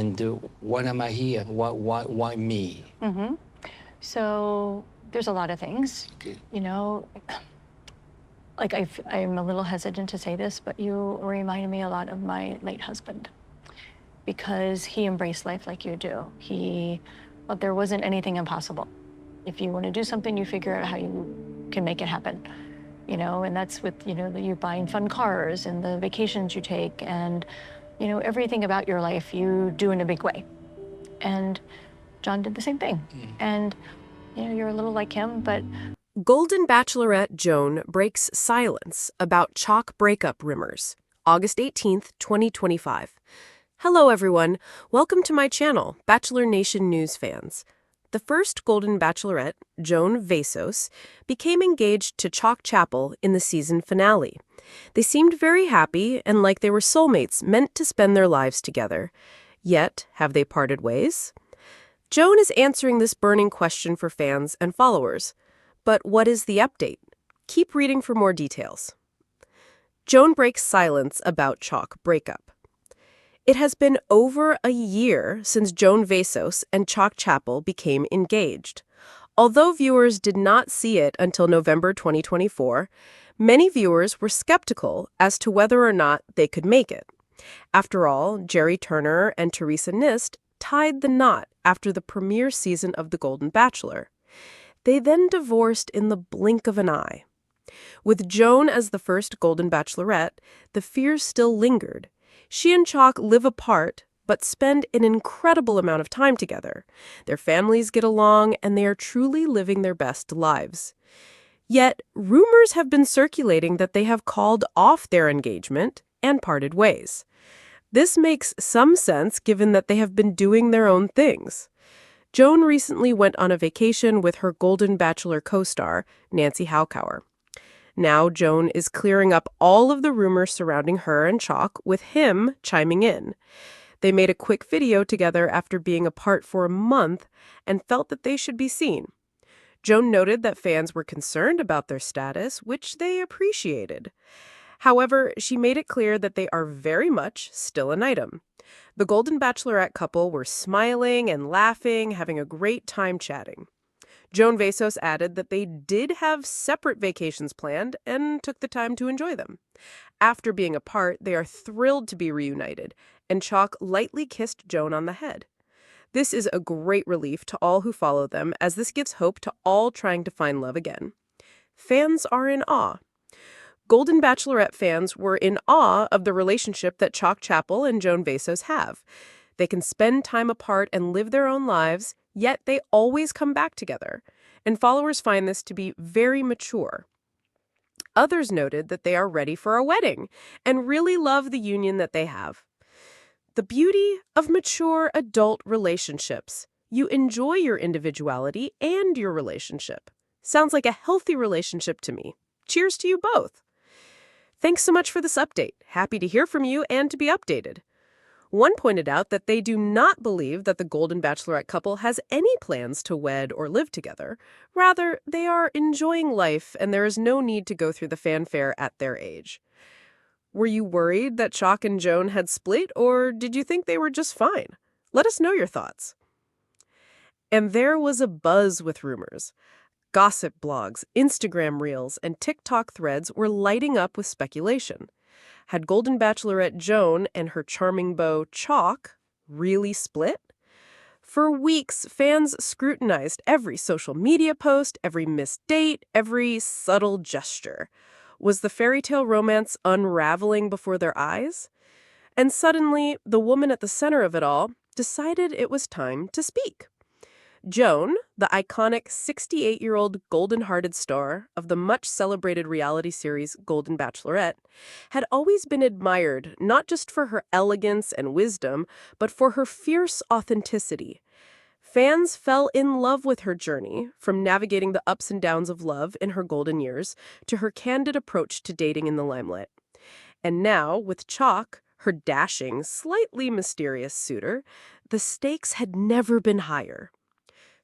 And what am I here? Why me? Mm-hmm. So there's a lot of things. Okay. You know, like I'm a little hesitant to say this, but you remind me a lot of my late husband because he embraced life like you do. Well, there wasn't anything impossible. If you want to do something, you figure out how you can make it happen. You know, and that's with, you know, you buying fun cars and the vacations you take and, you know, everything about your life you do in a big way. And John did the same thing. And, you know, you're a little like him, but Golden Bachelorette Joan breaks silence about Chock breakup rumors. August 18th, 2025. Hello, everyone. Welcome to my channel, Bachelor Nation news fans. The first Golden Bachelorette, Joan Vasos, became engaged to Chock Chapel in the season finale. They seemed very happy and like they were soulmates meant to spend their lives together. Yet, have they parted ways? Joan is answering this burning question for fans and followers. But what is the update? Keep reading for more details. Joan breaks silence about Chock breakup. It has been over a year since Joan Vasos and Chock Chapel became engaged. Although viewers did not see it until November 2024, many viewers were skeptical as to whether or not they could make it. After all, Jerry Turner and Teresa Nist tied the knot after the premiere season of The Golden Bachelor. They then divorced in the blink of an eye. With Joan as the first Golden Bachelorette, the fears still lingered. She and Chock live apart, but spend an incredible amount of time together. Their families get along, and they are truly living their best lives. Yet, rumors have been circulating that they have called off their engagement and parted ways. This makes some sense given that they have been doing their own things. Joan recently went on a vacation with her Golden Bachelor co-star, Nancy Howcower. Now Joan is clearing up all of the rumors surrounding her and Chock, with him chiming in. They made a quick video together after being apart for a month and felt that they should be seen. Joan noted that fans were concerned about their status, which they appreciated. However, she made it clear that they are very much still an item. The Golden Bachelorette couple were smiling and laughing, having a great time chatting. Joan Vasos added that they did have separate vacations planned and took the time to enjoy them. After being apart, they are thrilled to be reunited, and Chock lightly kissed Joan on the head. This is a great relief to all who follow them, as this gives hope to all trying to find love again. Fans are in awe. Golden Bachelorette fans were in awe of the relationship that Chock Chapel and Joan Vasos have. They can spend time apart and live their own lives, yet they always come back together. And followers find this to be very mature. Others noted that they are ready for a wedding and really love the union that they have. The beauty of mature adult relationships. You enjoy your individuality and your relationship. Sounds like a healthy relationship to me. Cheers to you both. Thanks so much for this update. Happy to hear from you and to be updated. One pointed out that they do not believe that the Golden Bachelorette couple has any plans to wed or live together. Rather, they are enjoying life and there is no need to go through the fanfare at their age. Were you worried that Chock and Joan had split, or did you think they were just fine? Let us know your thoughts. And there was a buzz with rumors. Gossip blogs, Instagram reels, and TikTok threads were lighting up with speculation. Had Golden Bachelorette Joan and her charming beau Chock really split? For weeks, fans scrutinized every social media post, every missed date, every subtle gesture. Was the fairy tale romance unraveling before their eyes? And suddenly, the woman at the center of it all decided it was time to speak. Joan, the iconic 68-year-old golden-hearted star of the much-celebrated reality series Golden Bachelorette, had always been admired not just for her elegance and wisdom, but for her fierce authenticity. Fans fell in love with her journey, from navigating the ups and downs of love in her golden years to her candid approach to dating in the limelight. And now, with Chock, her dashing, slightly mysterious suitor, the stakes had never been higher.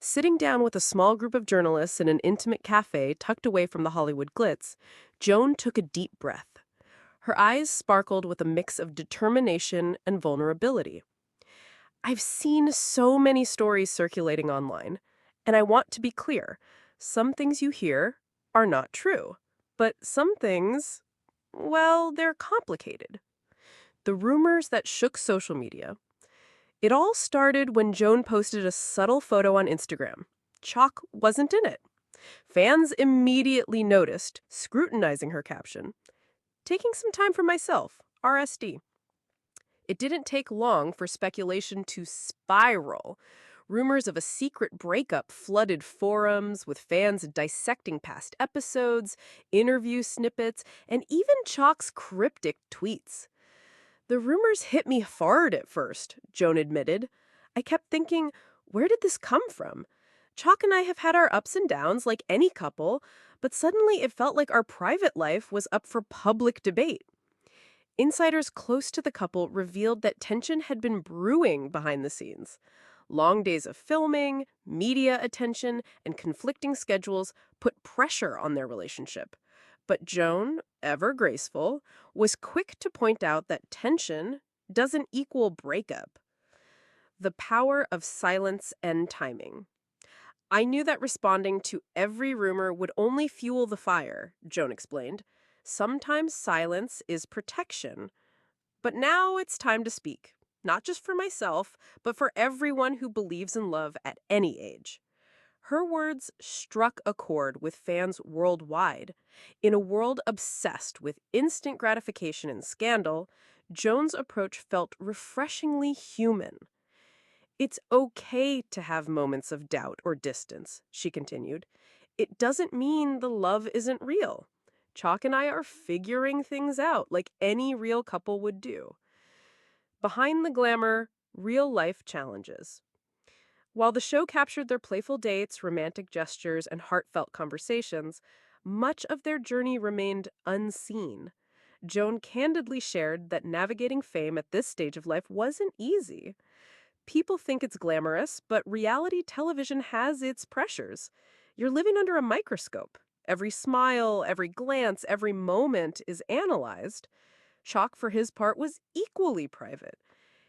Sitting down with a small group of journalists in an intimate cafe tucked away from the Hollywood glitz, Joan took a deep breath. Her eyes sparkled with a mix of determination and vulnerability. I've seen so many stories circulating online, and I want to be clear. Some things you hear are not true, but some things, well, they're complicated. The rumors that shook social media. It all started when Joan posted a subtle photo on Instagram. Chock wasn't in it. Fans immediately noticed, scrutinizing her caption. Taking some time for myself, RSD. It didn't take long for speculation to spiral. Rumors of a secret breakup flooded forums, with fans dissecting past episodes, interview snippets, and even Chock's cryptic tweets. The rumors hit me hard at first, Joan admitted. I kept thinking, where did this come from? Chock and I have had our ups and downs like any couple, but suddenly it felt like our private life was up for public debate. Insiders close to the couple revealed that tension had been brewing behind the scenes. Long days of filming, media attention, and conflicting schedules put pressure on their relationship. But Joan, ever graceful, was quick to point out that tension doesn't equal breakup. The power of silence and timing. I knew that responding to every rumor would only fuel the fire, Joan explained. Sometimes silence is protection. But now it's time to speak, not just for myself, but for everyone who believes in love at any age. Her words struck a chord with fans worldwide. In a world obsessed with instant gratification and scandal, Joan's approach felt refreshingly human. It's okay to have moments of doubt or distance, she continued. It doesn't mean the love isn't real. Chock and I are figuring things out like any real couple would do. Behind the glamour, real-life challenges. While the show captured their playful dates, romantic gestures, and heartfelt conversations, much of their journey remained unseen. Joan candidly shared that navigating fame at this stage of life wasn't easy. People think it's glamorous, but reality television has its pressures. You're living under a microscope. Every smile, every glance, every moment is analyzed. Chock, for his part, was equally private.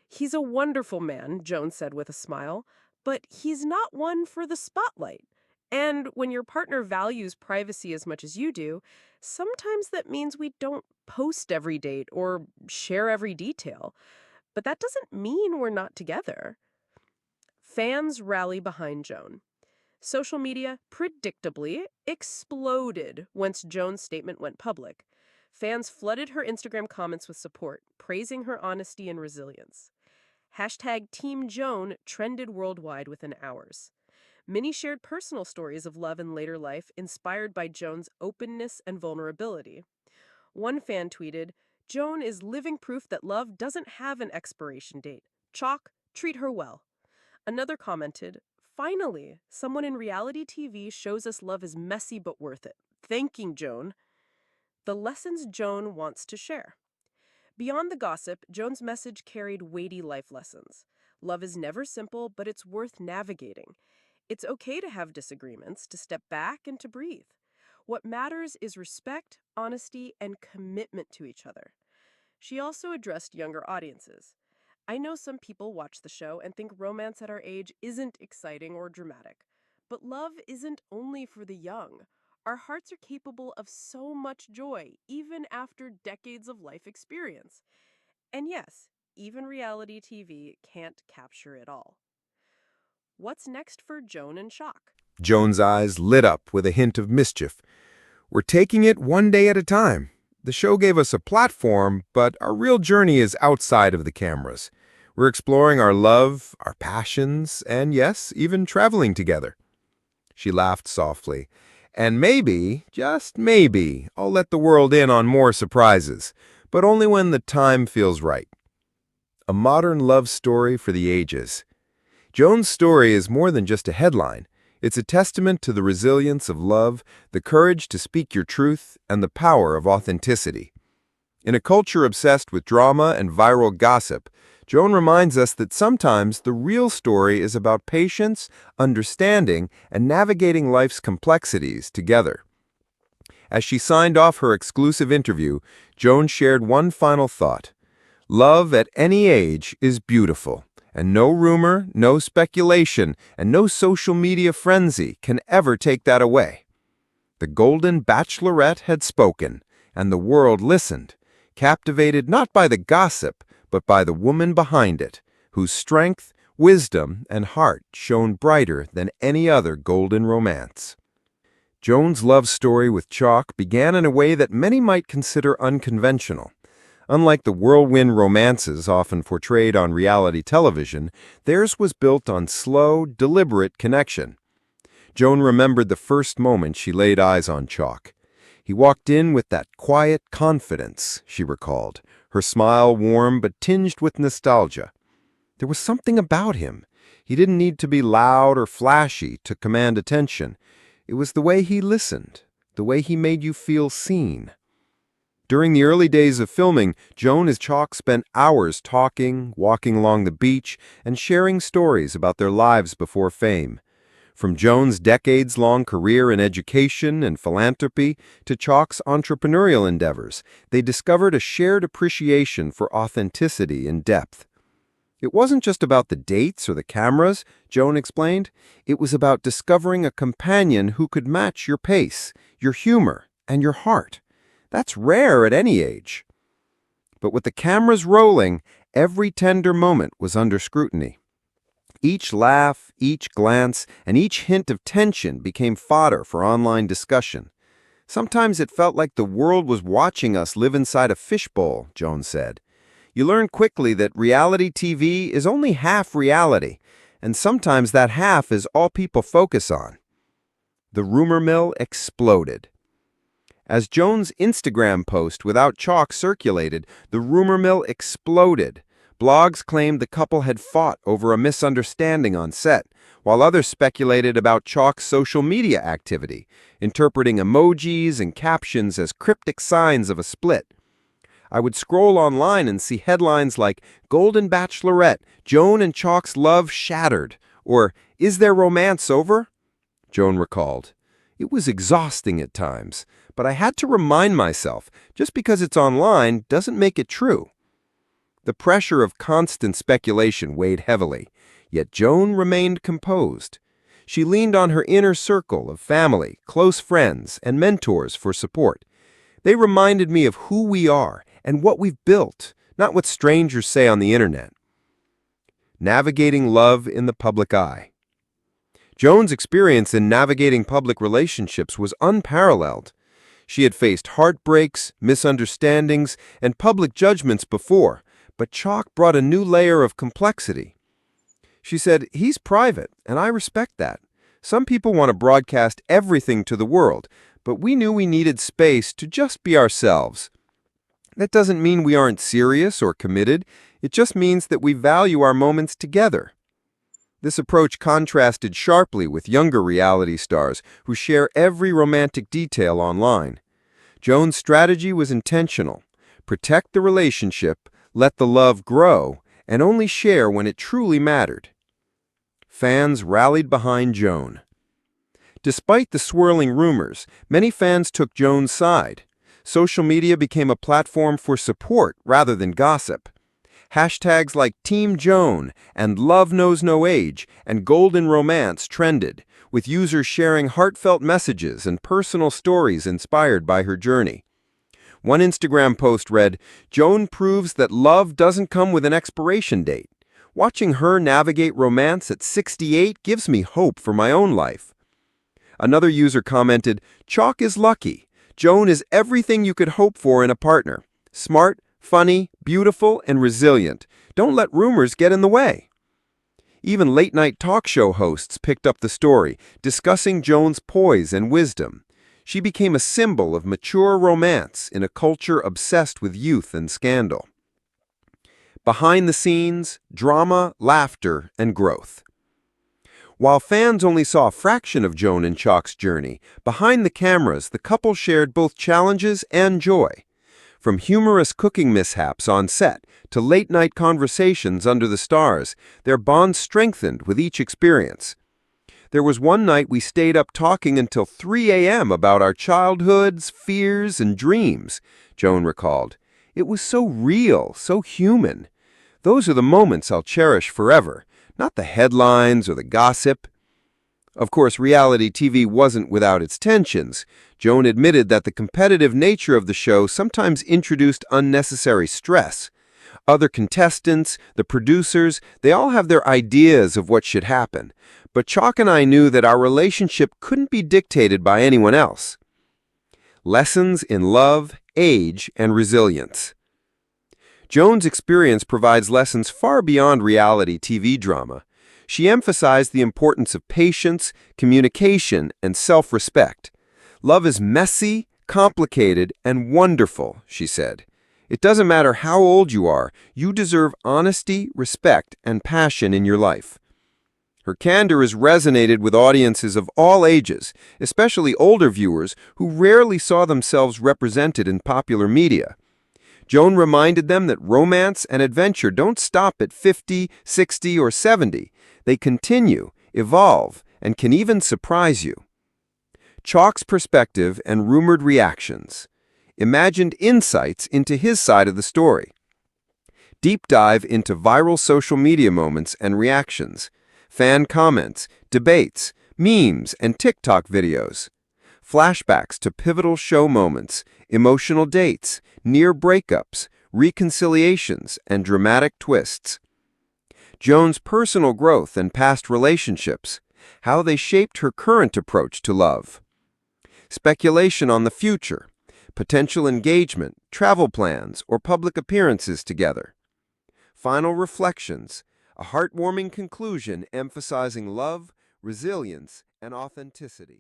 He's a wonderful man, Joan said with a smile, but he's not one for the spotlight. And when your partner values privacy as much as you do, sometimes that means we don't post every date or share every detail. But that doesn't mean we're not together. Fans rally behind Joan. Social media, predictably, exploded once Joan's statement went public. Fans flooded her Instagram comments with support, praising her honesty and resilience. Hashtag Team Joan trended worldwide within hours. Many shared personal stories of love in later life inspired by Joan's openness and vulnerability. One fan tweeted, "Joan is living proof that love doesn't have an expiration date. Chock, treat her well." Another commented, "Finally, someone in reality TV shows us love is messy but worth it. Thanking Joan." The lessons Joan wants to share. Beyond the gossip, Joan's message carried weighty life lessons. Love is never simple, but it's worth navigating. It's okay to have disagreements, to step back and to breathe. What matters is respect, honesty, and commitment to each other. She also addressed younger audiences. I know some people watch the show and think romance at our age isn't exciting or dramatic. But love isn't only for the young. Our hearts are capable of so much joy, even after decades of life experience. And yes, even reality TV can't capture it all. What's next for Joan and Chock? Joan's eyes lit up with a hint of mischief. We're taking it one day at a time. The show gave us a platform, but our real journey is outside of the cameras. We're exploring our love, our passions, and yes, even traveling together. She laughed softly. And maybe, just maybe, I'll let the world in on more surprises, but only when the time feels right. A modern love story for the ages. Joan's story is more than just a headline. It's a testament to the resilience of love, the courage to speak your truth, and the power of authenticity. In a culture obsessed with drama and viral gossip, Joan reminds us that sometimes the real story is about patience, understanding, and navigating life's complexities together. As she signed off her exclusive interview, Joan shared one final thought. Love at any age is beautiful, And no rumor, no speculation, and no social media frenzy can ever take that away. The Golden Bachelorette had spoken, and the world listened, captivated not by the gossip, but by the woman behind it, whose strength, wisdom, and heart shone brighter than any other golden romance. Joan's love story with Chock began in a way that many might consider unconventional. Unlike the whirlwind romances often portrayed on reality television, theirs was built on slow, deliberate connection. Joan remembered the first moment she laid eyes on Chock. He walked in with that quiet confidence, she recalled, her smile warm but tinged with nostalgia. There was something about him. He didn't need to be loud or flashy to command attention. It was the way he listened, the way he made you feel seen. During the early days of filming, Joan and Chock spent hours talking, walking along the beach, and sharing stories about their lives before fame. From Joan's decades-long career in education and philanthropy to Chock's entrepreneurial endeavors, they discovered a shared appreciation for authenticity and depth. It wasn't just about the dates or the cameras, Joan explained. It was about discovering a companion who could match your pace, your humor, and your heart. That's rare at any age. But with the cameras rolling, every tender moment was under scrutiny. Each laugh, each glance, and each hint of tension became fodder for online discussion. Sometimes it felt like the world was watching us live inside a fishbowl, Joan said. You learn quickly that reality TV is only half reality, and sometimes that half is all people focus on. The rumor mill exploded. As Joan's Instagram post without Chock circulated, the rumor mill exploded. Blogs claimed the couple had fought over a misunderstanding on set, while others speculated about Chock's social media activity, interpreting emojis and captions as cryptic signs of a split. I would scroll online and see headlines like, "Golden Bachelorette, Joan and Chock's love shattered," or "Is their romance over?" Joan recalled. It was exhausting at times, but I had to remind myself, just because it's online doesn't make it true. The pressure of constant speculation weighed heavily, yet Joan remained composed. She leaned on her inner circle of family, close friends, and mentors for support. They reminded me of who we are and what we've built, not what strangers say on the internet. Navigating love in the public eye. Joan's experience in navigating public relationships was unparalleled. She had faced heartbreaks, misunderstandings, and public judgments before, but Chock brought a new layer of complexity. She said, "He's private, and I respect that. Some people want to broadcast everything to the world, but we knew we needed space to just be ourselves. That doesn't mean we aren't serious or committed. It just means that we value our moments together." This approach contrasted sharply with younger reality stars who share every romantic detail online. Joan's strategy was intentional. Protect the relationship, let the love grow, and only share when it truly mattered. Fans rallied behind Joan. Despite the swirling rumors, many fans took Joan's side. Social media became a platform for support rather than gossip. Hashtags like Team Joan and Love Knows No Age and Golden Romance trended, with users sharing heartfelt messages and personal stories inspired by her journey. One Instagram post read, "Joan proves that love doesn't come with an expiration date. Watching her navigate romance at 68 gives me hope for my own life." Another user commented, "Chock is lucky. Joan is everything you could hope for in a partner. Smart, funny, beautiful, and resilient. Don't let rumors get in the way." Even late-night talk show hosts picked up the story, discussing Joan's poise and wisdom. She became a symbol of mature romance in a culture obsessed with youth and scandal. Behind the scenes, drama, laughter, and growth. While fans only saw a fraction of Joan and Chock's journey, behind the cameras, the couple shared both challenges and joy. From humorous cooking mishaps on set to late-night conversations under the stars, their bond strengthened with each experience. There was one night we stayed up talking until 3 a.m. about our childhoods, fears, and dreams, Joan recalled. It was so real, so human. Those are the moments I'll cherish forever, not the headlines or the gossip. Of course, reality TV wasn't without its tensions. Joan admitted that the competitive nature of the show sometimes introduced unnecessary stress. Other contestants, the producers, they all have their ideas of what should happen. But Chock and I knew that our relationship couldn't be dictated by anyone else. Lessons in love, age, and resilience. Joan's experience provides lessons far beyond reality TV drama. She emphasized the importance of patience, communication, and self-respect. Love is messy, complicated, and wonderful, she said. It doesn't matter how old you are, you deserve honesty, respect, and passion in your life. Her candor has resonated with audiences of all ages, especially older viewers who rarely saw themselves represented in popular media. Joan reminded them that romance and adventure don't stop at 50, 60, or 70. They continue, evolve, and can even surprise you. Chock's perspective and rumored reactions. Imagined insights into his side of the story. Deep dive into viral social media moments and reactions. Fan comments, debates, memes, and TikTok videos. Flashbacks to pivotal show moments, emotional dates, near breakups, reconciliations, and dramatic twists. Joan's personal growth and past relationships, how they shaped her current approach to love. Speculation on the future, potential engagement, travel plans, or public appearances together. Final reflections, a heartwarming conclusion emphasizing love, resilience, and authenticity.